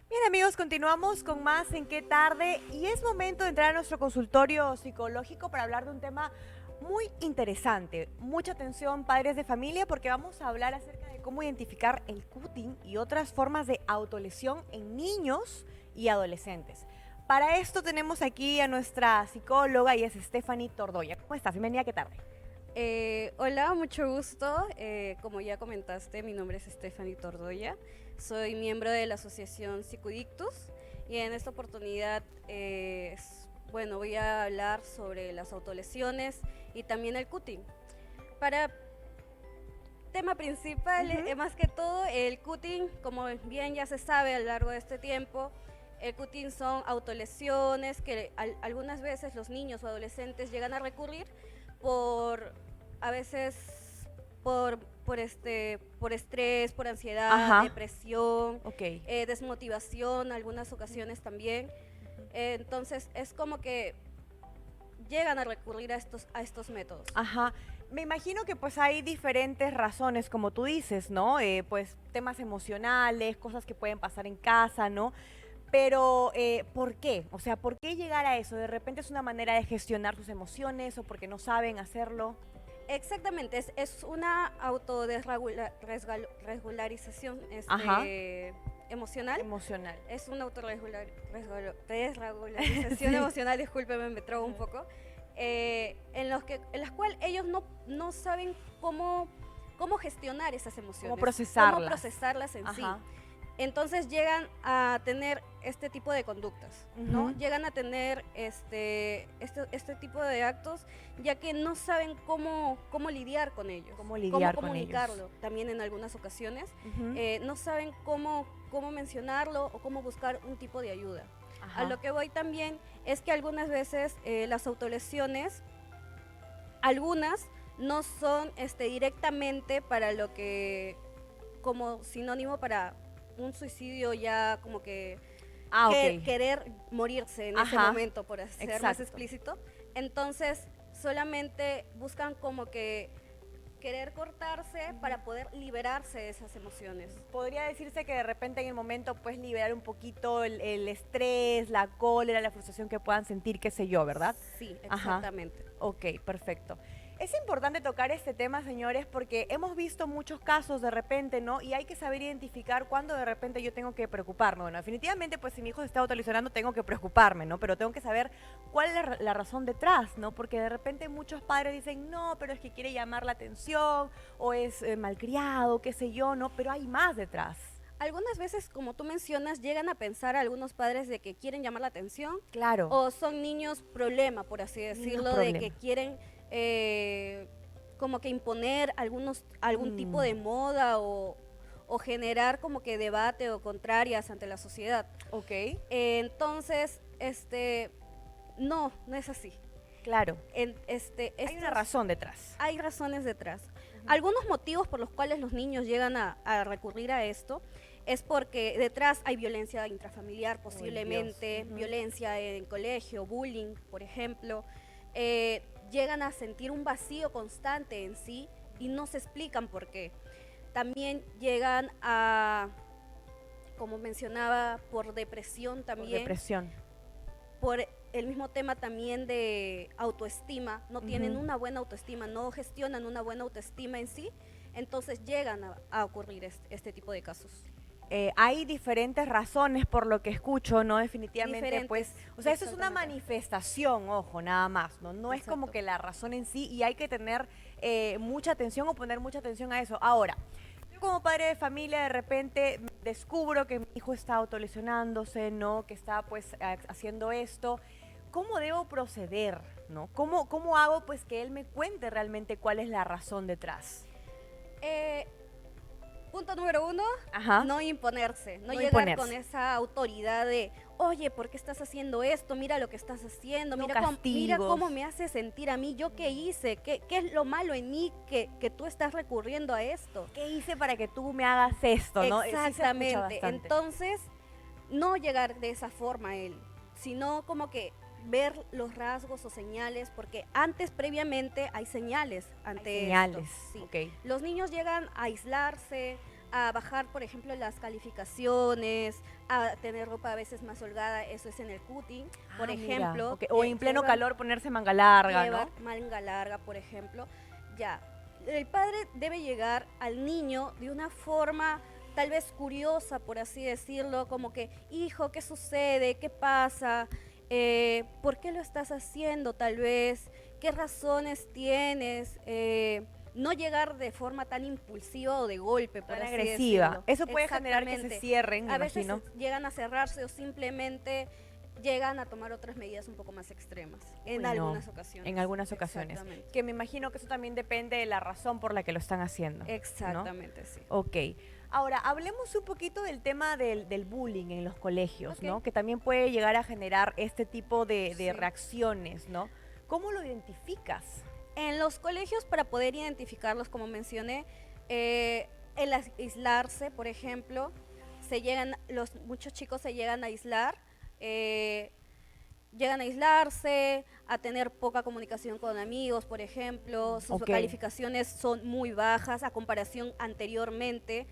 Bien amigos, continuamos con más en qué tarde y es momento de entrar a nuestro consultorio psicológico para hablar de un tema muy interesante. Mucha atención padres de familia porque vamos a hablar acerca de cómo identificar el cutting y otras formas de autolesión en niños y adolescentes. Para esto tenemos aquí a nuestra psicóloga y es Stephanie Tordoya. ¿Cómo estás? Bienvenida, ¿qué tarde? Hola, mucho gusto. Como ya comentaste, mi nombre es Stephanie Tordoya. Soy miembro de la asociación Psicodictus y en esta oportunidad, bueno, voy a hablar sobre las autolesiones y también el cutting. Para tema principal, más que todo, el cutting, como bien ya se sabe a lo largo de este tiempo, el cutting son autolesiones que algunas veces los niños o adolescentes llegan a recurrir por a veces por estrés, por ansiedad, Ajá, depresión, ok. desmotivación, algunas ocasiones también. Entonces es como que llegan a recurrir a estos métodos. Ajá. Me imagino que pues hay diferentes razones, como tú dices, ¿no? Pues temas emocionales, cosas que pueden pasar en casa, ¿no? Pero, ¿por qué? O sea, ¿por qué llegar a eso? ¿De repente es una manera de gestionar sus emociones o porque no saben hacerlo? Exactamente, es una autodesregularización Ajá, emocional. emocional. Es una autorregularización Sí. emocional, discúlpeme, me trago un poco, en las cuales ellos no saben cómo gestionar esas ¿Cómo emociones, cómo procesarlas? procesarlas en sí. Ajá. Entonces llegan a tener este tipo de conductas, ¿no? Ujú. Llegan a tener este tipo de actos, ya que no saben cómo lidiar con ellos, ¿Cómo cómo lidiar con ellos? comunicarlo también en algunas ocasiones. Ujú. No saben cómo mencionarlo o cómo buscar un tipo de ayuda. A Ajá. lo que voy también es que algunas veces las autolesiones, algunas no son directamente para lo que, como sinónimo para un suicidio ya como Ah, ok. querer morirse en ese Ajá. momento, por ser más Exacto. explícito. Entonces solamente buscan como que querer cortarse para poder liberarse de esas emociones. Podría decirse que de repente en el momento puedes liberar un poquito el estrés, la cólera, la frustración que puedan sentir, qué sé yo, ¿verdad? Sí, Ajá. exactamente. Ok, perfecto. Es importante tocar este tema, señores, porque hemos visto muchos casos de repente, ¿no? Y hay que saber identificar cuándo de repente yo tengo que preocuparme. Bueno, definitivamente, pues si mi hijo se está autolesionando, tengo que preocuparme, ¿no? Pero tengo que saber cuál es la razón detrás, ¿no? Porque de repente muchos padres dicen, no, pero es que quiere llamar la atención, o es malcriado, qué sé yo, ¿no? Pero hay más detrás. Algunas veces, como tú mencionas, llegan a pensar algunos padres de que quieren llamar la atención Claro, o son niños problema, por así niños decirlo, de que problema. quieren como que imponer algún tipo Mm, de moda o generar como que debate o contrarias ante la sociedad. ok, Entonces, no es así. claro. Hay una Estos razón detrás. hay razones detrás. Ujú. Algunos motivos por los cuales los niños llegan a recurrir a esto es porque detrás hay violencia intrafamiliar, Uy, Dios. posiblemente, Ujú. violencia en colegio, bullying, por ejemplo. Llegan a sentir un vacío constante en sí y no se explican por qué. También llegan a, como mencionaba, por depresión Por también, depresión. por el mismo tema también de autoestima, no tienen Ujú. una buena autoestima, no gestionan una buena autoestima en sí, entonces llegan a ocurrir este tipo de casos. Hay diferentes razones por lo que escucho, ¿no? Definitivamente, pues, Diferentes, o sea, eso es una exactamente. manifestación, ojo, nada más, ¿no? No es como Exacto. que la razón en sí y hay que tener mucha atención o poner mucha atención a eso. Ahora, yo como padre de familia de repente descubro que mi hijo está autolesionándose, ¿no? Que está pues haciendo esto. ¿Cómo debo proceder, ¿no? ¿Cómo hago pues que él me cuente realmente cuál es la razón detrás? Eh, Punto número uno, Ajá, no imponerse, no no llegar con imponerse, esa autoridad de, oye, ¿por qué estás haciendo esto? Mira lo que estás haciendo, no mira cómo castigos. me hace sentir a mí, yo qué hice, qué es lo malo en mí que tú estás recurriendo a esto. ¿Qué hice para que tú me hagas esto? ¿No? Sí se escucha Exactamente, bastante. entonces no llegar de esa forma a él, sino como que ver los rasgos o señales, porque antes previamente hay señales Hay ante esto, señales, sí. ok. Los niños llegan a aislarse, a bajar, por ejemplo, las calificaciones, a tener ropa a veces más holgada, eso es en el cutting, por Mira, ejemplo. ok. O en pleno llevan- calor ponerse manga larga, llevar ¿no? manga larga, por ejemplo. Ya, el padre debe llegar al niño de una forma tal vez curiosa, por así decirlo, como que, hijo, ¿qué sucede? ¿Qué pasa? ¿Por qué lo estás haciendo tal vez? ¿Qué razones tienes? No llegar de forma tan impulsiva o de golpe, por Tan así agresiva. decirlo. Eso puede generar que se Exactamente. cierren, me A veces imagino. llegan a cerrarse o simplemente llegan a tomar otras medidas un poco más extremas en Uy, no. algunas ocasiones. En algunas ocasiones. Exactamente. Que me imagino que eso también depende de la razón por la que lo están haciendo. ¿no? Exactamente, sí. Ok. Ahora, hablemos un poquito del tema del bullying en los colegios, Ok. ¿no? Que también puede llegar a generar este tipo de Sí. reacciones, ¿no? ¿Cómo lo identificas? En los colegios, para poder identificarlos, como mencioné, el aislarse, por ejemplo, muchos chicos se llegan a aislarse, a tener poca comunicación con amigos, por ejemplo, sus Ok. calificaciones son muy bajas a comparación anteriormente.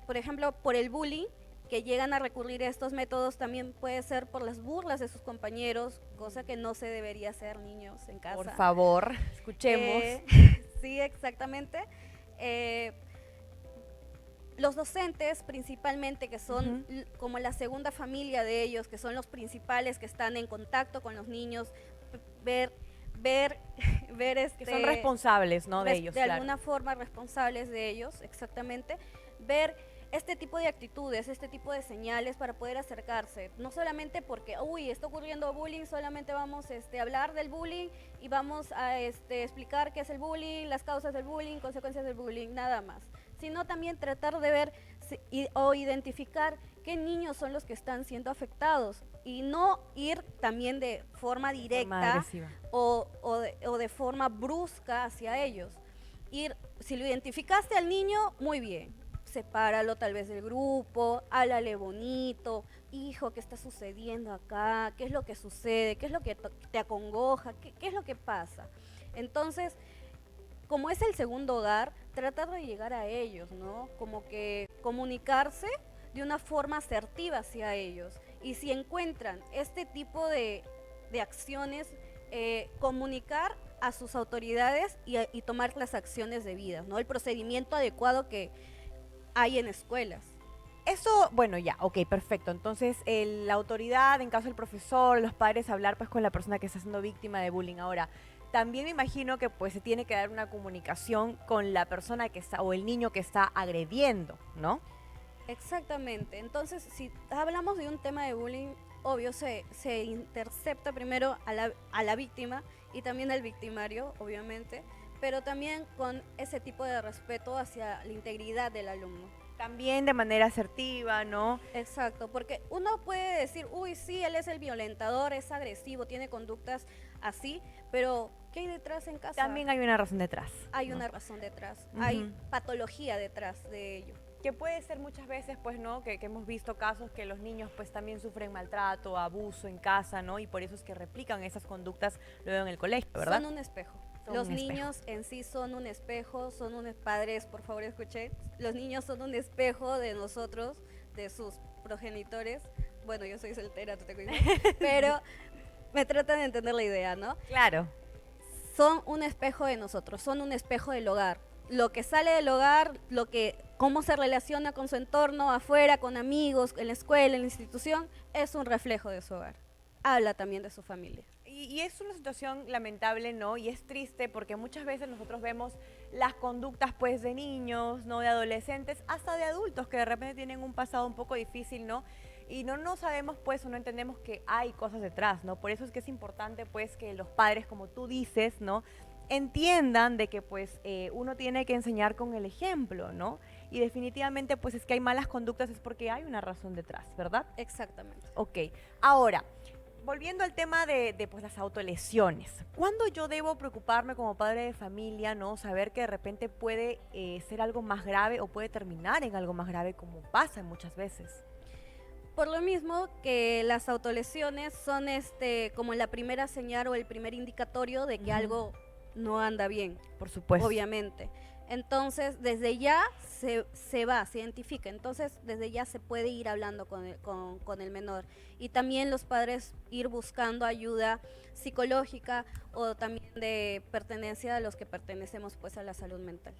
Por ejemplo, por el bullying, que llegan a recurrir a estos métodos también puede ser por las burlas de sus compañeros, cosa que no se debería hacer, niños, en casa. Por favor, escuchemos. Sí, exactamente. Eh, los docentes principalmente, que son como la segunda familia de ellos, que son los principales que están en contacto con los niños, ver Que son responsables, ¿no? De ellos, de claro. alguna forma responsables de ellos, exactamente, ver este tipo de actitudes, este tipo de señales para poder acercarse, no solamente porque, uy, está ocurriendo bullying, solamente vamos a hablar del bullying y vamos a explicar qué es el bullying, las causas del bullying, consecuencias del bullying, nada más, sino también tratar de ver o identificar qué niños son los que están siendo afectados y no ir también de forma directa agresiva. o de forma brusca hacia ellos. Si lo identificaste al niño, muy bien, sepáralo tal vez del grupo, háblale bonito, hijo, ¿qué está sucediendo acá? ¿Qué es lo que sucede? ¿Qué es lo que te acongoja? ¿Qué es lo que pasa? Entonces, como es el segundo hogar, tratar de llegar a ellos, ¿no? Como que comunicarse de una forma asertiva hacia ellos. Y si encuentran este tipo de acciones, comunicar a sus autoridades y tomar las acciones debidas, ¿no? El procedimiento adecuado que hay en escuelas. Eso, bueno, ya, ok, perfecto. Entonces, la autoridad, en caso del profesor, los padres, hablar pues con la persona que está siendo víctima de bullying. Ahora, también me imagino que pues se tiene que dar una comunicación con la persona que está, o el niño que está agrediendo, ¿no? Exactamente. Entonces, si hablamos de un tema de bullying, obvio, se intercepta primero a la víctima y también al victimario, obviamente, pero también con ese tipo de respeto hacia la integridad del alumno. También de manera asertiva, ¿no? Exacto, porque uno puede decir, uy, sí, él es el violentador, es agresivo, tiene conductas así, pero ¿qué hay detrás en casa? También hay una razón detrás. Hay ¿no? una razón detrás, hay patología detrás de ello. Que puede ser muchas veces, pues, ¿no? Que hemos visto casos que los niños, pues, también sufren maltrato, abuso en casa, ¿no? Y por eso es que replican esas conductas luego en el colegio, ¿verdad? Son un espejo. Son Los un espejo. niños en sí son un espejo, padres, por favor escuchen. Los niños son un espejo de nosotros, de sus progenitores. Bueno, yo soy soltera, tú te cuidas. Pero me tratan de entender la idea, ¿no? Claro. Son un espejo de nosotros, son un espejo del hogar. Lo que sale del hogar, cómo se relaciona con su entorno, afuera, con amigos, en la escuela, en la institución, es un reflejo de su hogar. Habla también de su familia. Y es una situación lamentable, ¿no? Y es triste porque muchas veces nosotros vemos las conductas, pues, de niños, ¿no? De adolescentes, hasta de adultos que de repente tienen un pasado un poco difícil, ¿no? Y no sabemos, pues, o no entendemos que hay cosas detrás, ¿no? Por eso es que es importante, pues, que los padres, como tú dices, ¿no? Entiendan de que, pues, uno tiene que enseñar con el ejemplo, ¿no? Y definitivamente, pues, es que hay malas conductas es porque hay una razón detrás, ¿verdad? Exactamente. Ok. Ahora, volviendo al tema de pues, las autolesiones, ¿cuándo yo debo preocuparme como padre de familia, no? Saber que de repente puede ser algo más grave o puede terminar en algo más grave como pasa muchas veces. Por lo mismo que las autolesiones son como la primera señal o el primer indicatorio de que algo no anda bien. Por supuesto. Obviamente. Entonces, desde ya se identifica. Entonces, desde ya se puede ir hablando con el menor. Y también los padres ir buscando ayuda psicológica o también de pertenencia a los que pertenecemos pues a la salud mental.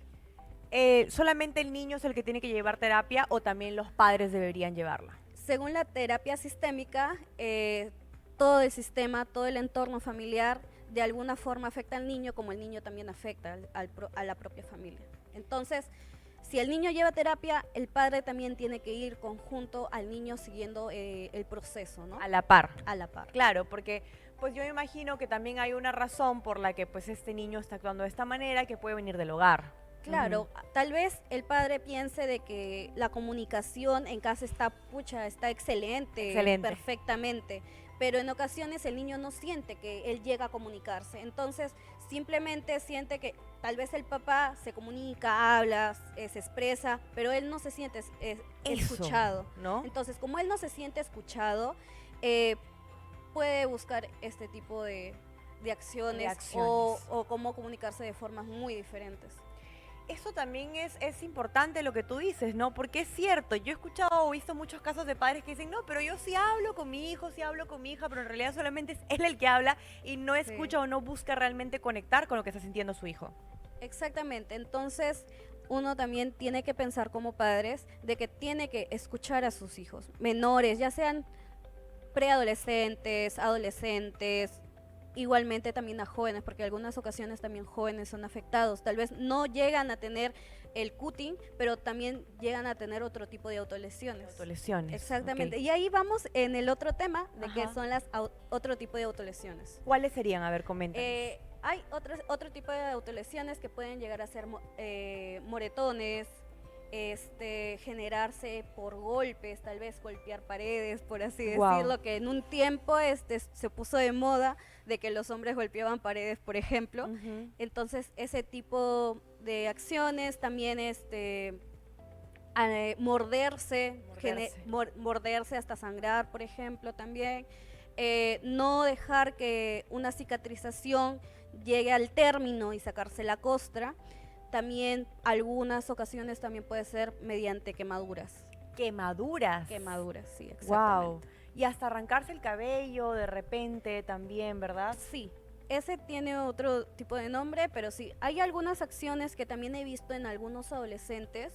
¿Solamente el niño es el que tiene que llevar terapia o también los padres deberían llevarla? Según la terapia sistémica, todo el sistema, todo el entorno familiar, de alguna forma afecta al niño, como el niño también afecta a la propia familia. Entonces, si el niño lleva terapia, el padre también tiene que ir conjunto al niño siguiendo el proceso, ¿no? A la par. A la par. Claro, porque pues yo me imagino que también hay una razón por la que pues este niño está actuando de esta manera, que puede venir del hogar. Claro, tal vez el padre piense de que la comunicación en casa está excelente, perfectamente, pero en ocasiones el niño no siente que él llega a comunicarse, entonces simplemente siente que tal vez el papá se comunica, habla, se expresa, pero él no se siente escuchado, ¿no? Entonces, como él no se siente escuchado, puede buscar este tipo de acciones. O cómo comunicarse de formas muy diferentes. Eso también es importante lo que tú dices, ¿no? Porque es cierto, yo he escuchado o visto muchos casos de padres que dicen, no, pero yo sí hablo con mi hijo, sí hablo con mi hija, pero en realidad solamente es él el que habla y no escucha o no busca realmente conectar con lo que está sintiendo su hijo. Exactamente, entonces uno también tiene que pensar como padres de que tiene que escuchar a sus hijos, menores, ya sean preadolescentes, adolescentes, igualmente también a jóvenes, porque en algunas ocasiones también jóvenes son afectados. Tal vez no llegan a tener el cutting, pero también llegan a tener otro tipo de autolesiones. Autolesiones. Exactamente. Okay. Y ahí vamos en el otro tema de que son las otro tipo de autolesiones. ¿Cuáles serían? A ver, coméntanos. Hay otro tipo de autolesiones que pueden llegar a ser moretones, generarse por golpes, tal vez golpear paredes, por así decirlo, que en un tiempo se puso de moda de que los hombres golpeaban paredes, por ejemplo. Entonces, ese tipo de acciones también morderse hasta sangrar, por ejemplo, también. No dejar que una cicatrización llegue al término y sacarse la costra. También algunas ocasiones también puede ser mediante quemaduras. ¿Quemaduras? Quemaduras, sí, exactamente. Wow. Y hasta arrancarse el cabello de repente también, ¿verdad? Sí, ese tiene otro tipo de nombre, pero sí, hay algunas acciones que también he visto en algunos adolescentes.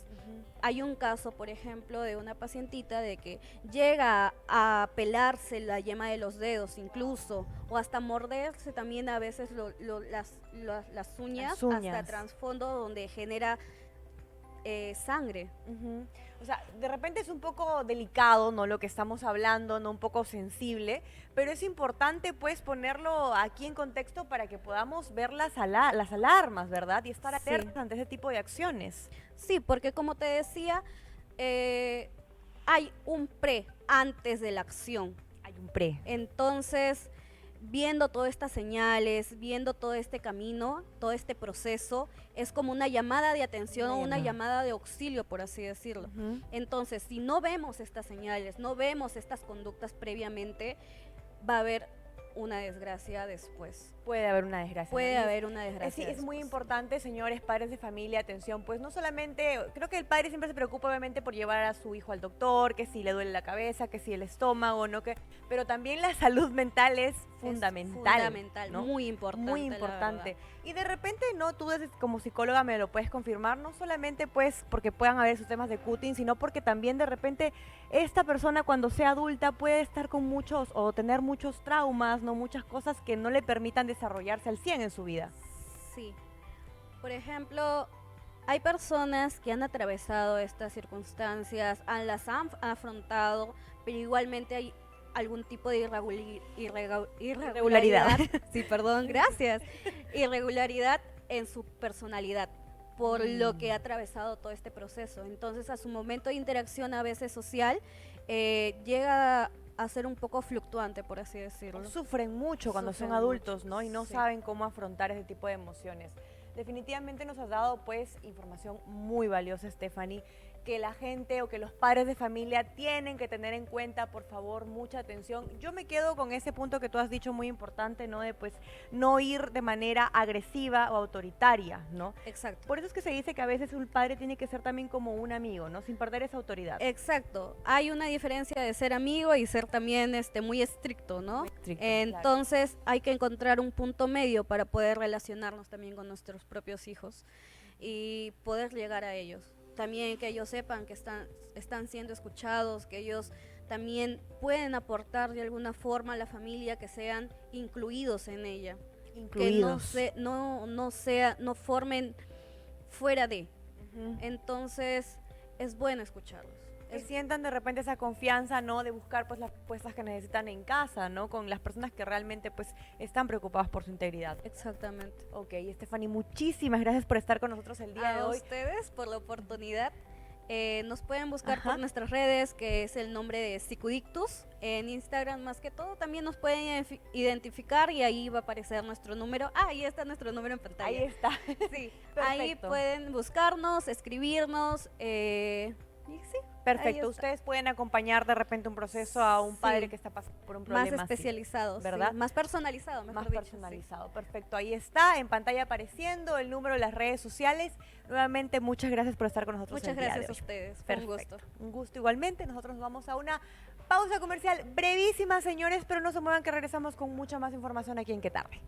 Hay un caso, por ejemplo, de una pacientita de que llega a pelarse la yema de los dedos incluso, o hasta morderse también a veces las uñas, hasta trasfondo donde genera sangre. O sea, de repente es un poco delicado, ¿no? Lo que estamos hablando, ¿no? Un poco sensible, pero es importante pues ponerlo aquí en contexto para que podamos ver las alarmas, ¿verdad? Y estar alertas ante ese tipo de acciones. Sí, porque como te decía, hay un antes de la acción. Hay un pre. Entonces, viendo todas estas señales, viendo todo este camino, todo este proceso, es como una llamada de atención o una llamada de auxilio, por así decirlo. Entonces, si no vemos estas señales, no vemos estas conductas previamente, va a haber una desgracia después. Puede haber una desgracia. Puede haber una desgracia. Sí, es muy importante, señores, padres de familia, atención, pues no solamente, creo que el padre siempre se preocupa obviamente por llevar a su hijo al doctor, que si le duele la cabeza, que si el estómago, no que, pero también la salud mental es fundamental. Fundamental, ¿no? Muy importante. Muy importante. Y de repente, no, tú como psicóloga me lo puedes confirmar, no solamente pues porque puedan haber esos temas de cutting, sino porque también de repente esta persona cuando sea adulta puede estar con muchos o tener muchos traumas, no, muchas cosas que no le permitan desarrollarse al 100 en su vida. Sí. Por ejemplo, hay personas que han atravesado estas circunstancias, las han afrontado, pero igualmente hay algún tipo de irregularidad. Sí, perdón, gracias. Irregularidad en su personalidad por lo que ha atravesado todo este proceso. Entonces, a su momento de interacción a veces social, llega a ser un poco fluctuante, por así decirlo. Sufren mucho cuando son adultos, ¿no? Y no saben cómo afrontar ese tipo de emociones. Definitivamente nos has dado pues información muy valiosa, Stephanie. que la gente o que los padres de familia tienen que tener en cuenta, por favor, mucha atención. Yo me quedo con ese punto que tú has dicho muy importante, ¿no? De pues no ir de manera agresiva o autoritaria, ¿no? Exacto. Por eso es que se dice que a veces un padre tiene que ser también como un amigo, ¿no? Sin perder esa autoridad. Exacto. Hay una diferencia de ser amigo y ser también muy estricto, ¿no? Muy estricto, Entonces hay que encontrar un punto medio para poder relacionarnos también con nuestros propios hijos y poder llegar a ellos. También que ellos sepan que están siendo escuchados, que ellos también pueden aportar de alguna forma a la familia, que sean incluidos en ella. Incluidos. Que no formen fuera de. Entonces es bueno escucharlos. Que sientan de repente esa confianza, ¿no? De buscar pues las respuestas que necesitan en casa, ¿no? Con las personas que realmente pues están preocupadas por su integridad. Exactamente. Ok, Stephanie, muchísimas gracias por estar con nosotros el día de hoy. A ustedes por la oportunidad. Nos pueden buscar por nuestras redes, que es el nombre de Psicodictus, en Instagram más que todo. También nos pueden identificar y ahí va a aparecer nuestro número. Ahí está nuestro número en pantalla. Ahí está. Sí, ahí pueden buscarnos, escribirnos. Y sí, perfecto. Ustedes pueden acompañar de repente un proceso a un padre que está pasando por un problema más especializado, así, ¿verdad? Sí, más personalizado, mejor más dicho, personalizado. Sí. Perfecto. Ahí está, en pantalla apareciendo el número de las redes sociales. Nuevamente, muchas gracias por estar con nosotros. Muchas gracias a ustedes. Fue un gusto. Un gusto igualmente. Nosotros nos vamos a una pausa comercial brevísima, señores, pero no se muevan que regresamos con mucha más información aquí en Qué Tarde.